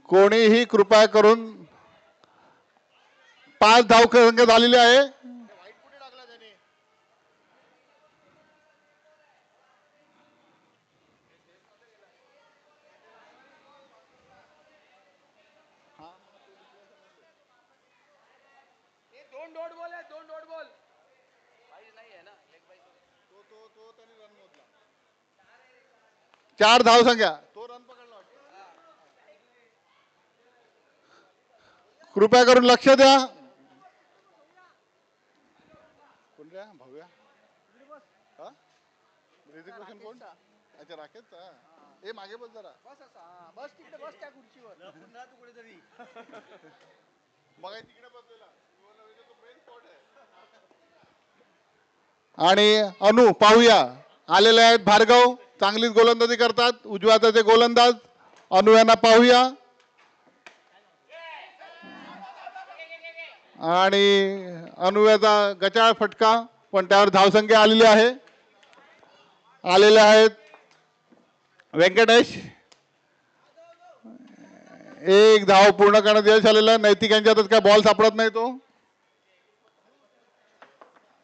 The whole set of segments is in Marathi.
कोणीही कृपया करून 5 धावसंख्या झालेली आहे. चार धावसंख्या. कृपया करून लक्ष द्या. भव्या कोण? अच्छा राकेश. ए मागे बस जरा. बस तिकडे बस त्या खुर्चीवर पुन्हा तू कुठेतरी मग तिकडे बसलेला. आणि अनु पाहूया आलेले आहेत. भार्गव चांगलीच गोलंदाजी करतात. उजव्या हाताचे गोलंदाज अनु यांना पाहूया. आणि अनुयाचा गचाळ फटका पण त्यावर धावसंख्या आलेली आहे. आलेले आहेत व्यंकटेश. एक धाव पूर्ण करण्यात यश आलेलं. नैतिक यांच्यातच काय बॉल सापडत नाही तो.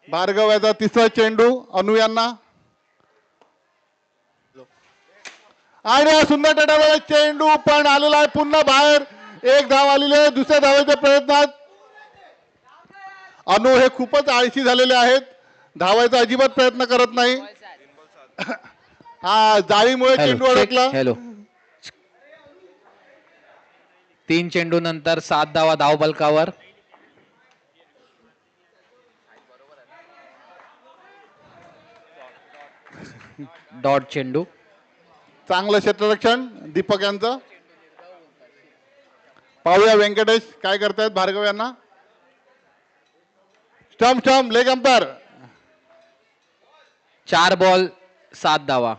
भार्गव याचा तिसरा चेंडू अनु यांना. आणि हा सुंदर टटाला चेंडू पण आलेला आहे पुन्हा बाहेर. एक धाव आलेली आहे. दुसऱ्या धावेच्या प्रयत्नात अनु हे खूपच आळशी झालेले आहेत. धावायचा अजिबात प्रयत्न करत नाही. हा जाळीमुळे चेंडू अडकला. हॅलो 3 चेंडू नंतर 7 धावा धावफलकावर. डॉट चेंडू. चांगलं क्षेत्ररक्षण दीपक यांचं. पाहूया व्यंकटेश काय करतायत भार्गव यांना. Stump leg umpire. 4 बॉल 7 धावा.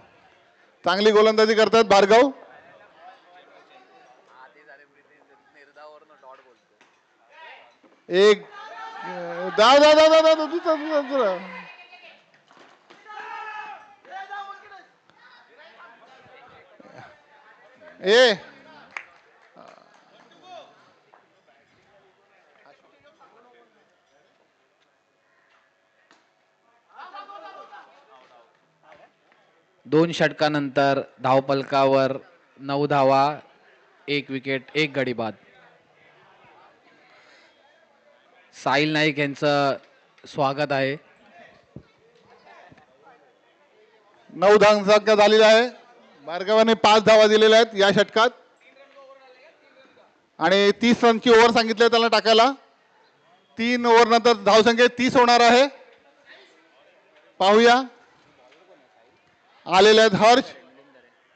चांगली गोलंदाजी करतायत भार्गव. एक धाव धाव धाव धाव दुसरा. ए दोन षटकानंतर धावफलकावर 9 धावा 1 विकेट 1 गडी बाद. साहिल नाईक यांचं स्वागत आहे. 9 धावसंख्या झालेली आहे. भार्गवाने 5 धावा दिलेल्या आहेत या षटकात. आणि 30 रनची ओव्हर सांगितली त्याला टाकायला. 3 ओव्हर नंतर धावसंख्या 30 होणार आहे. पाहूया आलेले आहेत हर्ष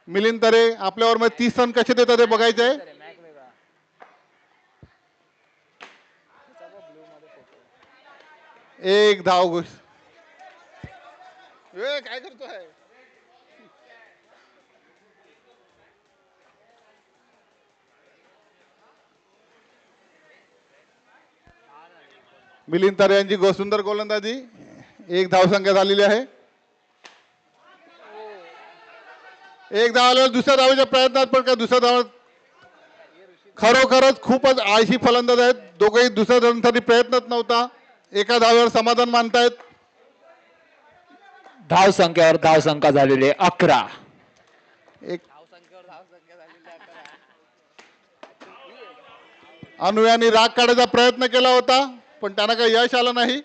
मिलिंद तरे. आपल्यावर मग 30 रन कसे देतात ते बघायचे. एक धाव घुस. काय करतोय. मिलिंद तरे यांची सुंदर गोलंदाजी. एक धावसंख्या झालेली आहे. एक धाव आल्यावर दुसऱ्या धावेच्या प्रयत्नात पण का दुसऱ्या धावात खरोखरच खूपच आळशी फलंदाज आहेत. दोघेही दुसऱ्या धावांसाठी प्रयत्नच नव्हता. एका धावेवर समाधान मानतायत. धावसंख्यावर धावसंख्या झालेली 11. एक अनु यांनी राग काढायचा प्रयत्न केला होता पण त्यांना काही यश आलं नाही.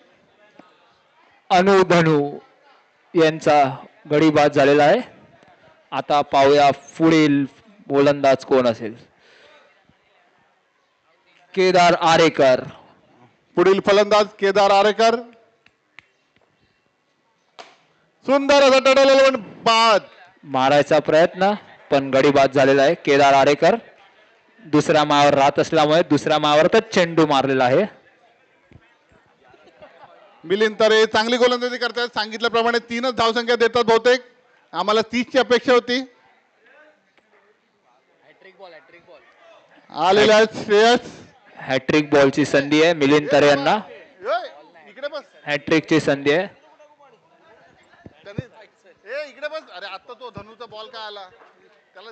अनु धनु यांचा गडी बाद झालेला आहे. आता पाहूया पुढील गोलंदाज कोण असेल. केदार आरेकर. पुढील फलंदाज केदार आरेकर. सुंदर असा टटलेला पण बाद. मारायचा प्रयत्न पण गडी बाद झालेला आहे. केदार आरेकर दुसऱ्या मावर राहत असल्यामुळे दुसऱ्या मावरच चेंडू मारलेला आहे. मिलिंद तरे चांगली गोलंदाजी करतात. सांगितल्याप्रमाणे 3च धावसंख्या देतात बहुतेक. आम्हाला 30 ची अपेक्षा होती. आलेले आहेत श्रेयस. हॅट्रिक बॉलची संधी आहे मिलिंद तरे यांना. इकडे बस. हॅट्रिकची संधी आहे. इकडे बस. अरे आता तो धनुचा बॉल का आला त्याला.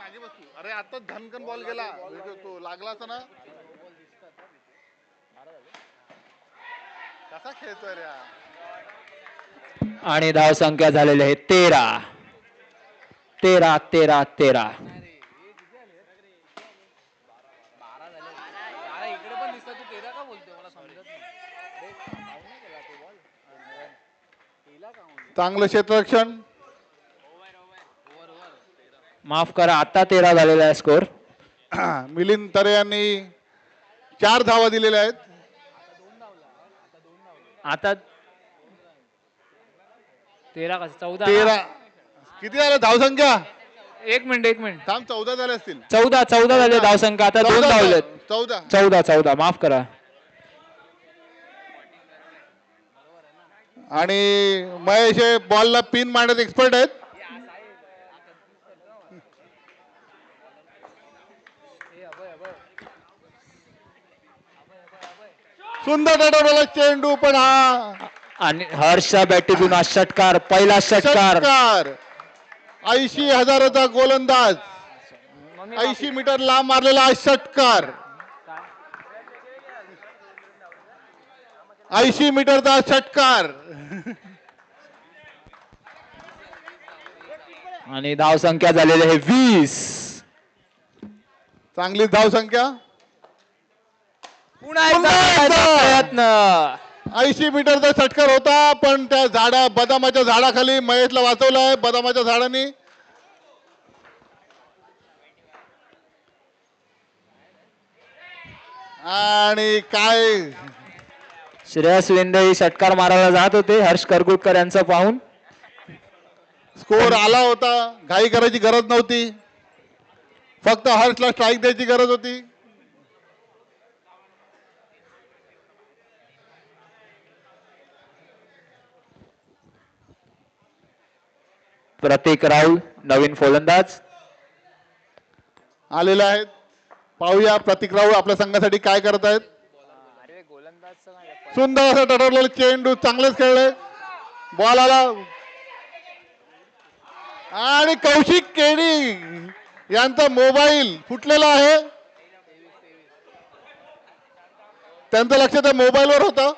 मागे बसू. अरे आता धनकन बॉल गेला तो लागला असता ना. कसा खेळतोय रे हा? आणि धाव संख्या झालेली आहे 13. 13 13 13. अरे इकडे पण दिसत तू केला का बोलतोय मला समजत नाही. चांगलं क्षेत्ररक्षण. माफ करा, आता 13 झालेला आहे स्कोर. मिलिंद तरे यांनी 4 धावा दिलेल्या आहेत. आता 13 कसं 14 13 किती झालं धावसंख्या? एक मिनिट थांब 14 झाले असतील. 14 झाले धावसंख्या. आता 2 धावलेत. 14 14 माफ करा. आणि महेश हे बॉलला पिन मारण्यात एक्सपर्ट आहेत. सुंदर डबल चेंडू पण हा आणि हर्षच्या बॅटीतून हा षटकार, पहिला षटकार. षटकार. 80,000चा गोलंदाज 80 मीटर लांब मारलेला हा षटकार. 80 मीटरचा षटकार. आणि धाव संख्या झालेली आहे 20. चांगली धाव संख्या. पुन्हा एकदा प्रयत्न. 80 मीटरचा षटकार होता पण त्या बदामाच्या झाडाखाली महेशला वाचवलाय बदामाच्या झाडांनी. आणि काय श्रेयस वेंदे षटकार मारायला जात होते हर्ष करगुटकर यांचं पाहून. स्कोर आला होता. घाई करायची गरज नव्हती. फक्त हर्षला स्ट्राईक द्यायची गरज होती. प्रतीक राहुल नवीन फलंदाज आलेले आहेत. पाहूया प्रतीक राहुल आपल्या संघासाठी काय करत आहेत. सुंदर असं ठरवलेलं चेंडू चांगलेच खेळले. बॉल आला आणि कौशिक केणी यांचा मोबाईल फुटलेला आहे. त्यांचं लक्ष त्या मोबाईलवर होतं.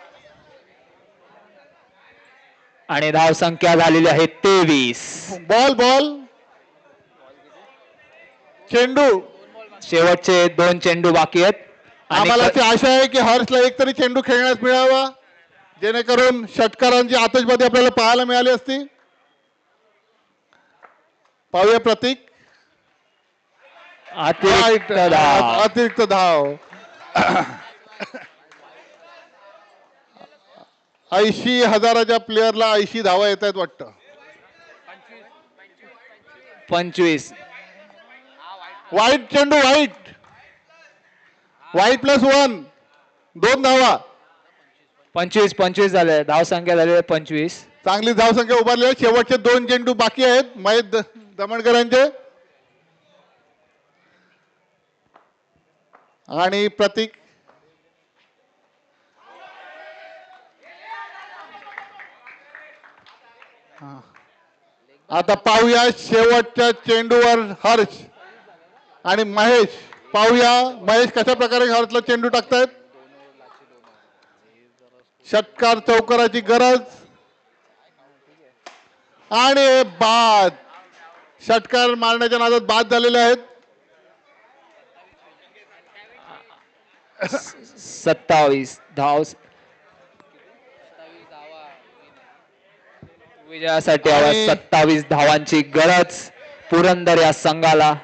आणि धाव संख्या झालेली आहे 23. बॉल चेंडू. शेवटचे 2 चेंडू बाकी आहेत. आम्हाला अशी आशा आहे की हर्षला एक तरी चेंडू खेळण्यास मिळावा जेणेकरून षटकारांची आतषबाजी आपल्याला पाहायला मिळाली असती. पाहूया प्रतीक. अतिरिक्त धाव. 80,000च्या प्लेअरला 80 धावा येत आहेत वाटतं. 25. वाईट चेंडू. वाईट +1 2 धावा. 25 झाले. धाव संख्या झालेली आहे 25. चांगली धाव संख्या उभारली आहे. शेवटचे 2 चेंडू बाकी आहेत महेश दमणकरांचे. आणि प्रतीक आता पाहूया शेवटच्या चेंडूवर हर्ष आणि महेश. पाहूया महेश कशा प्रकारे हर्षला चेंडू टाकतायत. षटकार चौकाराची गरज आणि बाद. षटकार मारण्याच्या नादात बाद झालेले आहेत. 27 धाव विजयासाठी 27 धावांची गरज पुरंदर या संघाला.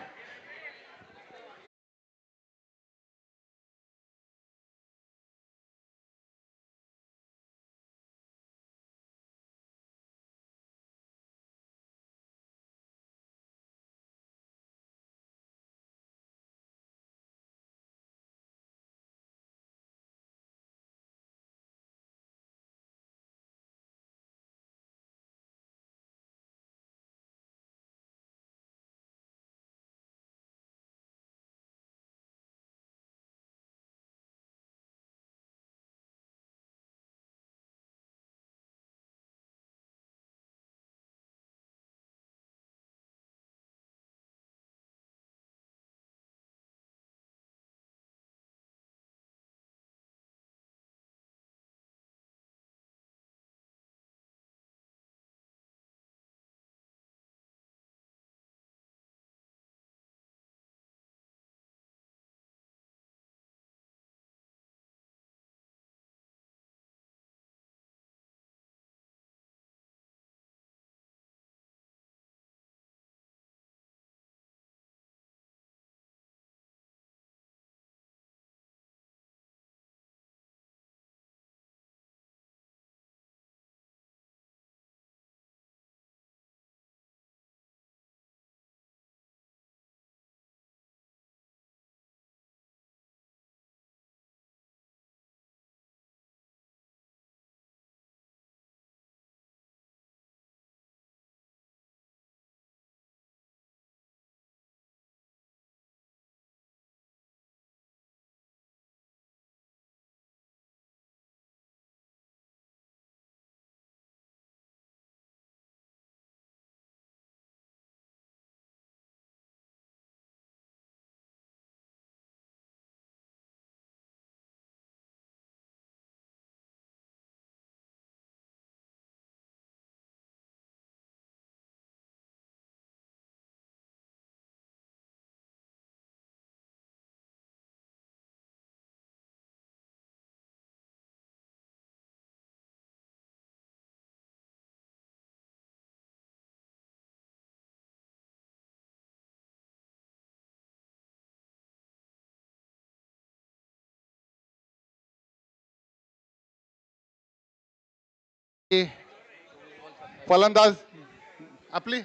फलंदाज आपली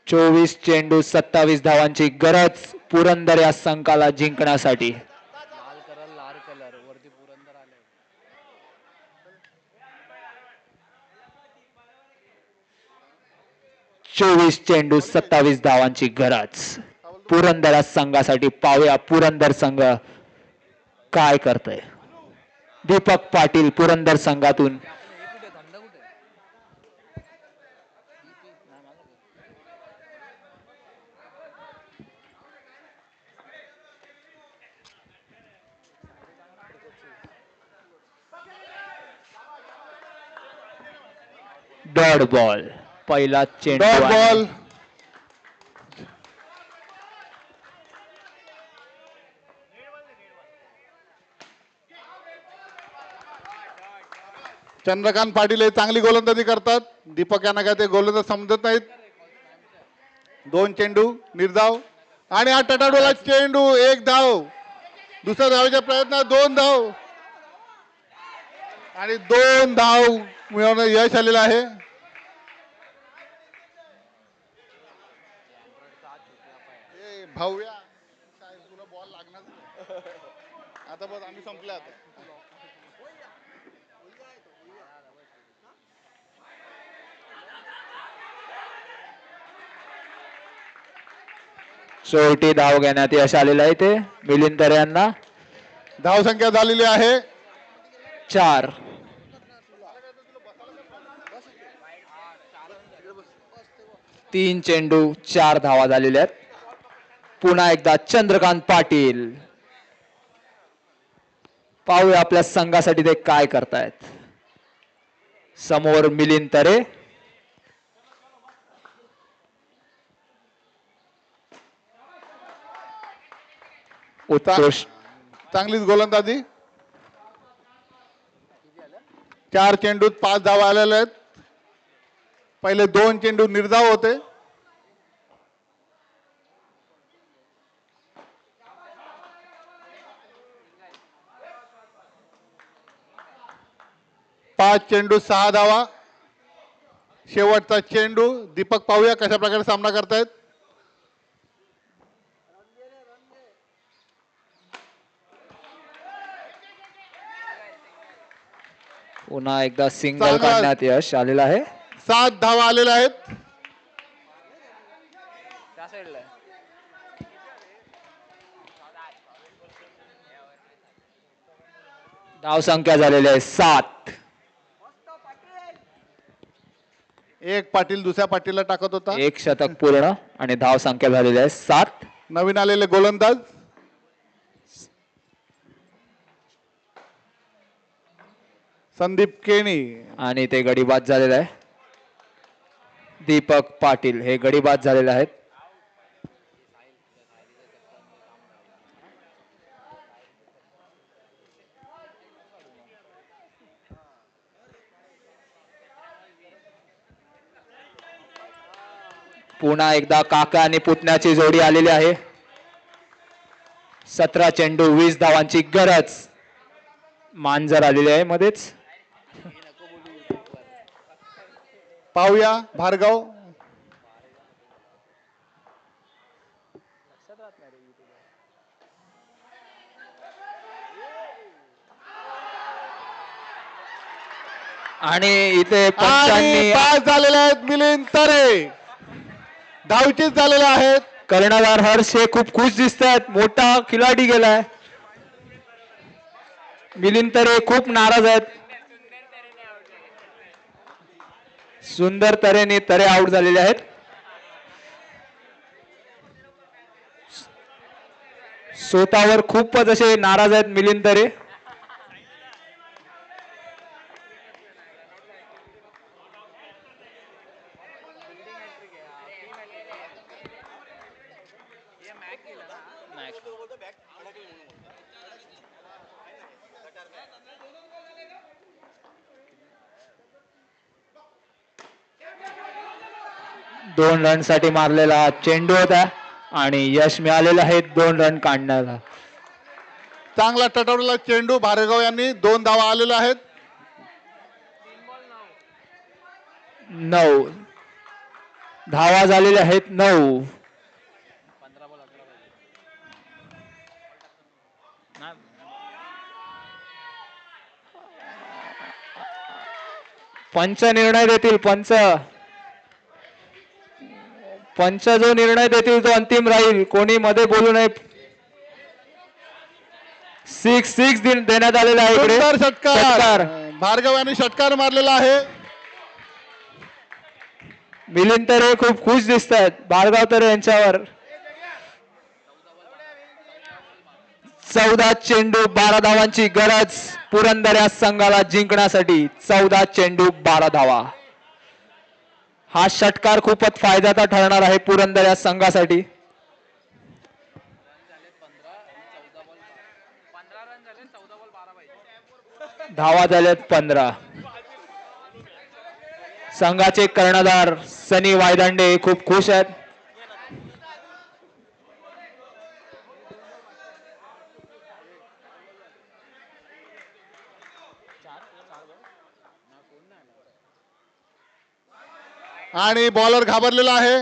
24 चेंडू 27 धावांची गरज पुरंदर या संघाला जिंकण्यासाठी. लाल कलर वरती पुरंदर आले. 24 चेंडू 27 धावांची गरज पुरंदर या संघासाठी. पाहूया पुरंदर संघ काय करतोय. दीपक पाटील पुरंदर संघातून. डॉट बॉल पहिला चेंडू डॉट आहे. बॉल. चंद्रकांत पाटील हे चांगली गोलंदाजी करतात. दीपक यांना काय ते गोलंदाज समजत नाहीत. 2 चेंडू निर्धाव आणि हा टटाडोला चेंडू 1 धाव. दुसऱ्या धावेच्या प्रयत्नात 2 धाव आणि 2 धाव मिळवण्यात यश आलेलं आहे. भाऊया काय तुला बॉल लागणार नाही. आता बस आम्ही संपले आता. शेवटी धाव घेण्यात यश आलेलं आहे ते मिलिंद तरे यांना. धाव संख्या झालेली आहे 4. तीन चेंडू 4 धावा झालेल्या आहेत. पुन्हा एकदा चंद्रकांत पाटील. पाहूया आपल्या संघासाठी ते काय करतायत. समोर मिलिंद तरे. उत्कृष्ट चांगलीच गोलंदाजी. 4 चेंडूत 5 धावा आलेल्या आहेत. पहिले 2 चेंडू निर्धाव होते. पाच चेंडू 6 धावा. शेवटचा चेंडू. दीपक पाहूया कशा प्रकारे सामना करतायत. पुन्हा एकदा सिंगल चांगला. काढण्यात यश आलेलं आहे. 7 धावा आलेल्या आहेत. धाव संख्या झालेली आहे 7. एक पाटील दुसऱ्या पाटीलला टाकत होता. एक शतक पूर्ण आणि धाव संख्या झालेली आहे 7. नवीन आलेले गोलंदाज संदीप केणी. आणि ते गडीबाद झालेलं आहे. दीपक पाटील हे गडीबाद झालेले आहेत. पुन्हा एकदा काका आणि पुतण्याची जोडी आलेली आहे. 17 चेंडू 20 धावांची गरज. मांजर आलेली आहे मध्येच. पाहूया भार्गव. आणि इथे आणि पंचांनी पास झालेले आहेत मिलिंद तरे. धावचीत झालेले आहेत. कर्णधार हर्ष हे खूप खुश दिसत आहेत. मोठा खिलाडी गेलाय. मिलिंद तरे खूप नाराज आहेत. सुंदर तऱ्हेने तरे आउट झालेले आहेत. स्वतःवर खूपच असे नाराज आहेत मिलिंद तरे. दोन रन साठी मारलेला चेंडू होता आणि यश मिळालेलं आहे 2 रन काढण्याला. चांगला टटवलेला चेंडू. भार्गव यांनी 2 धावा आलेल्या आहेत. 9 धावा झालेल्या आहेत 9. पंच निर्णय देतील. पंच जो निर्णय देतील तो अंतिम राहील. कोणी मध्ये बोलू नये. 6 देण्यात आलेला आहे इकडे. सुंदर षटकार. षटकार. भार्गव यांनी षटकार मारलेला आहे. मिलिंद तरे खूप खुश दिसत आहेत भार्गव तरे यांच्यावर. 14 चेंडू 12 धावांची गरज पुरंदर या संघाला जिंकण्यासाठी. 14 चेंडू 12 धावा. हा षटकार खूपच फायद्याचा ठरणार आहे पुरंदर या संघासाठी. धावा झाल्यात 15. संघाचे कर्णधार सनी वायदांडे खूप खुश आहेत. आणि बॉलर घाबरलेला आहे.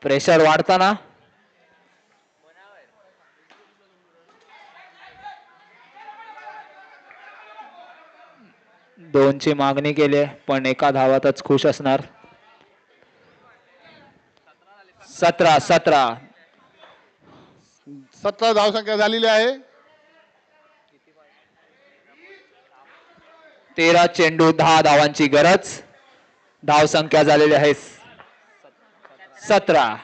प्रेशर वाढताना दोनची मागणी केली पण एका धावातच खुश असणार. 17 धावसंख्या झालेली आहे. 13 चेंडू 10 धावांची गरज. धावसंख्या झालेली आहे 17.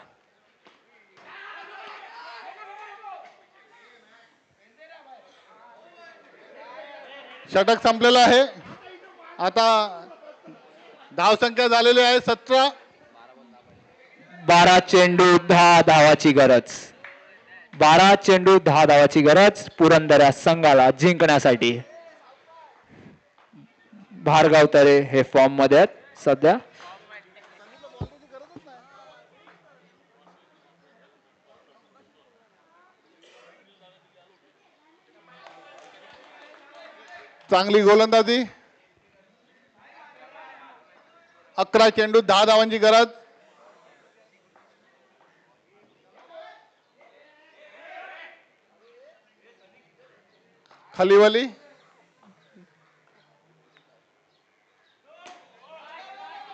षटक संपलेलं आहे. आता धावसंख्या झालेली आहे 17. 12 चेंडू 10 धावाची गरज. 12 चेंडू 10 धावाची गरज पुरंदर या संघाला जिंकण्यासाठी. भार्गव तरे हे फॉर्म मध्ये आहेत सध्या. चांगली गोलंदाजी. 11 चेंडू 10 धावांची गरज. खलिवली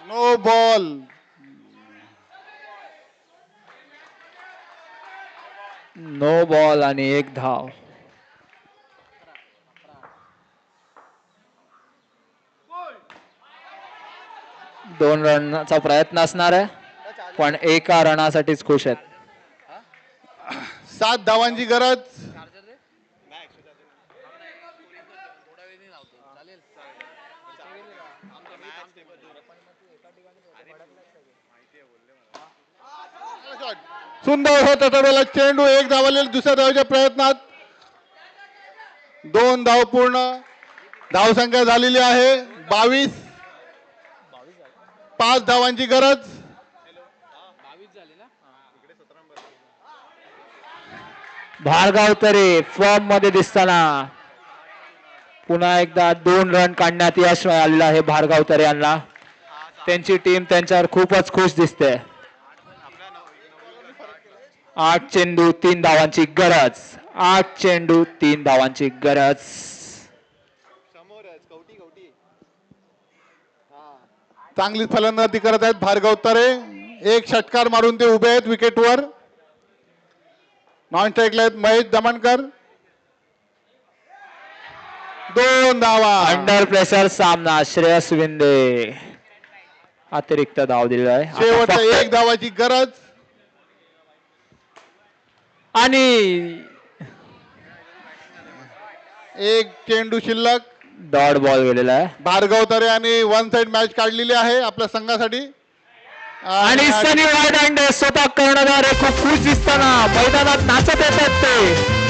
नो बॉल. नो बॉल आणि 1 धाव. दोन रनचा प्रयत्न असणार आहे पण एका रनासाठीच खुश आहेत. 7 धावांची गरज. सुंदर होत ठरवला चेंडू. 1 धावलेला दुसऱ्या धावाच्या प्रयत्नात 2 धाव पूर्ण. धावसंख्या झालेली आहे 22. 5 धावांची गरज. भार्गव तरे फॉर्म मध्ये दिसताना पुन्हा एकदा 2 रन काढण्यात यश आलेलं आहे भार्गव तरे यांना. त्यांची टीम त्यांच्यावर खूपच खुश दिसते. 8 चेंडू 3 धावांची गरज. 8 चेंडू 3 धावांची गरज. चांगली फलंदाजी करत आहेत भार्गव तरे. 1 षटकार मारून ते उभे आहेत विकेटवर. नॉन स्ट्राईकला आहेत महेश दमणकर. 2 धावा. अंडर प्रेशर सामना. श्रेयस विंदे अतिरिक्त धाव दिलेला आहे. आता शेवटच्या फक्त 1 धावाची गरज. आणि 1 चेंडू शिल्लक. डॉट बॉल गेलेला आहे. भार्गव तरे आणि 1 साइड मॅच काढलेली आहे आपल्या संघासाठी. आणि सनी वायदांडे स्वतः कर्णधार हे खूप खुश दिसताना मैदानात नाचत येतात ते.